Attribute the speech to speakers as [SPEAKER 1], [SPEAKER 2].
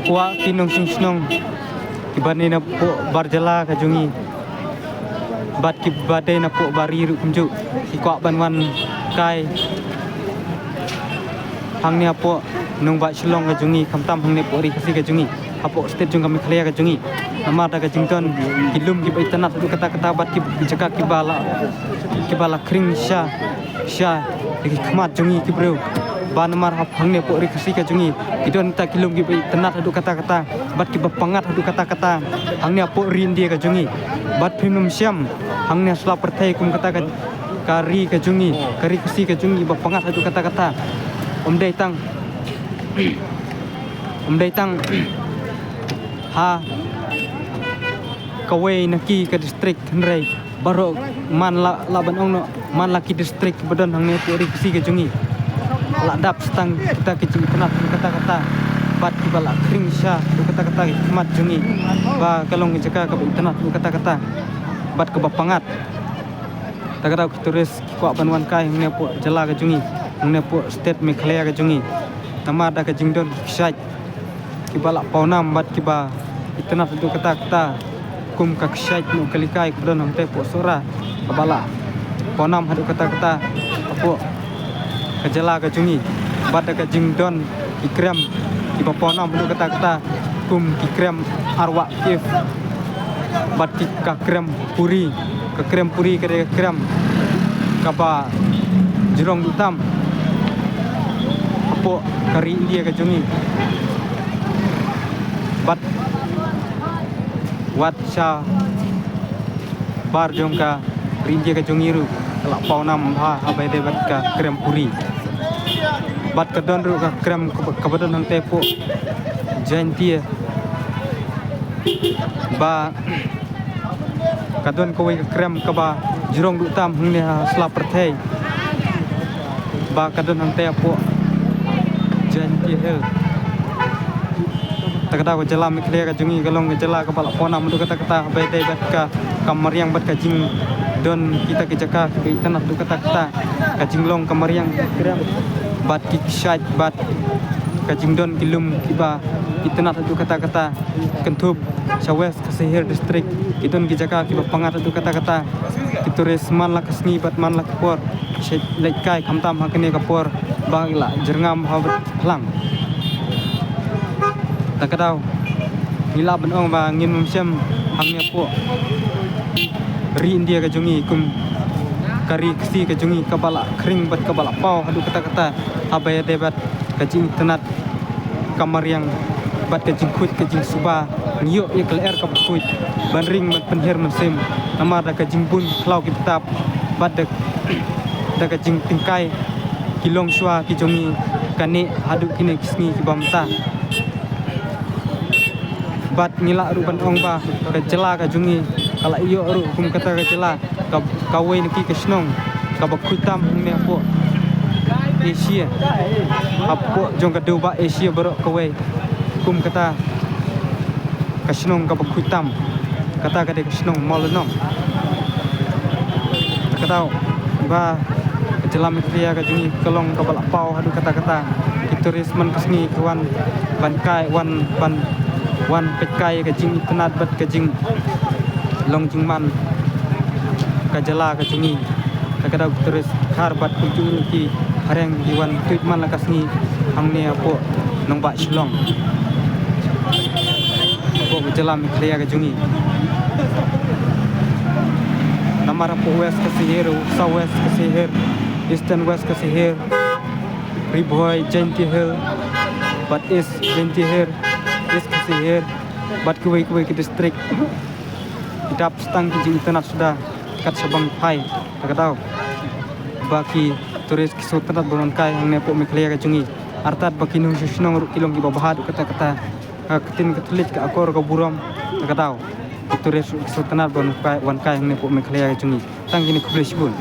[SPEAKER 1] kuat tinong sing iban ni na po barjala kajungi bat ki badai na po bari ru kumju ki kuat banwan kai hang ni apo nung ba Shillong kajungi kamtam hang ni po ri kasi kajungi apo state jung kami khlaya kajungi nama da kajington kilum ki baitanat du kata bat ki jaka ki bala kring sha ki khmat jungi ki bro ban mar hap hang ni po ri kasi kajungi idon ta kilum ki baitanat du kata bat ki bapangat du kata hang ni apo rin dia kajungi bat primum syam hang ni sla pertai kum kata kari kajungi kari kasi kajungi bapangat du kata Om Dai Tang ha kawai naki ke distrik Henry baru man laban ong no man laki distrik badan hang ne puri kisi ke jungi ladap setang kita ke jungi kenat kata bat ki bala kring sha kata mat jungi ba kalong jaka ke internet kata bat ke bapangat takada turis ko banwan kai hang ne po jala ke jungi hang ne po state Meghalaya ke jungi nama ada ke jingdon syait ki bala paunam bat ki ba itna tu kata kum ka syait no kalikai kudon te po sura bala paunam hadu kata apo kejala ke jungi bat ke jingdon ikram ki ba paunam hadu kata kum ki kram arwa if bat ki ka kram puri ke kram ka ba jerong hitam apo kari India ke jungi bat wat sha bar jongka rindia ke jungi ru la paunam ha abai de bat ka krem puri bat kadon ru ka krem kabadon nang tepo jantia ba kadon ko ka krem ka ba jurong du tam hung ne sla perthai ba kadon nang tepo jantia takada ko jala Meghalaya ka jungi galong jala ka bala pona mudu kata bai dai bat ka kamariang bat ka jing don kita ke jaka ke tanah du kata ka jinglong kamariang kram bat ki syait bat ka jingdon kilum kiba itanat du kata kentub Sawes ka Sihir district idon ki jaka ki pangat du kata kituris man la kasni bat man la kapor syait laikai kamtam hakne kapor bagla jerngam habat lang takadaw nila banong ba ngin mumsyam hangnya po ri India ka jungi kum kari kisi ka jungi kabala kring bat kabala pau hadu kata abaya debat ka jing tenat kamariang bat ka jing khut ka jing suba ngiyo ikal er ka khut banring mat penhir mesim nama da ka jing bun klau kitab bat da ka jing tingkai kilong shwa ki jungi kane hadu kine kisni ki bamta bat ngila ruban ong ba ka jela ka jungi kala iyo ru kum kata ka jela ka kawai niki kasnong ka bakutam ne po Asia apo jong ka duba Asia baro kawai kum kata kasnong ka bakutam kata ka de kasnong molnom kata ba jela Meghalaya ka jungi kalong ka bala pau hadu kata turis man kasni kawan bankai wan pekai ke jing tenat bat ke jing long jing man ka jala ke jungi takada turis khar bat kunjung ki hareng diwan tuit man lakasni hamne apo nong ba Shillong apo jala Meghalaya ke jungi namara po west ke Sihir south west ke Sihir eastern west ke Sihir Riboy Jaintia Hill bat is Jaintia Hill is Sihir bat kuai ke distrik kitab stang ki jing tanat sudah kat sabang pai takadaw baki turis ki sultanat bonon kai hang ne po Meghalaya ka jungi artat baki nu shisnong ru kilong ki babahad kata ketin ketelit ka akor ka buram takadaw turis ki sultanat bonon kai wan kai hang ne po Meghalaya ka jungi tang kini kublis bun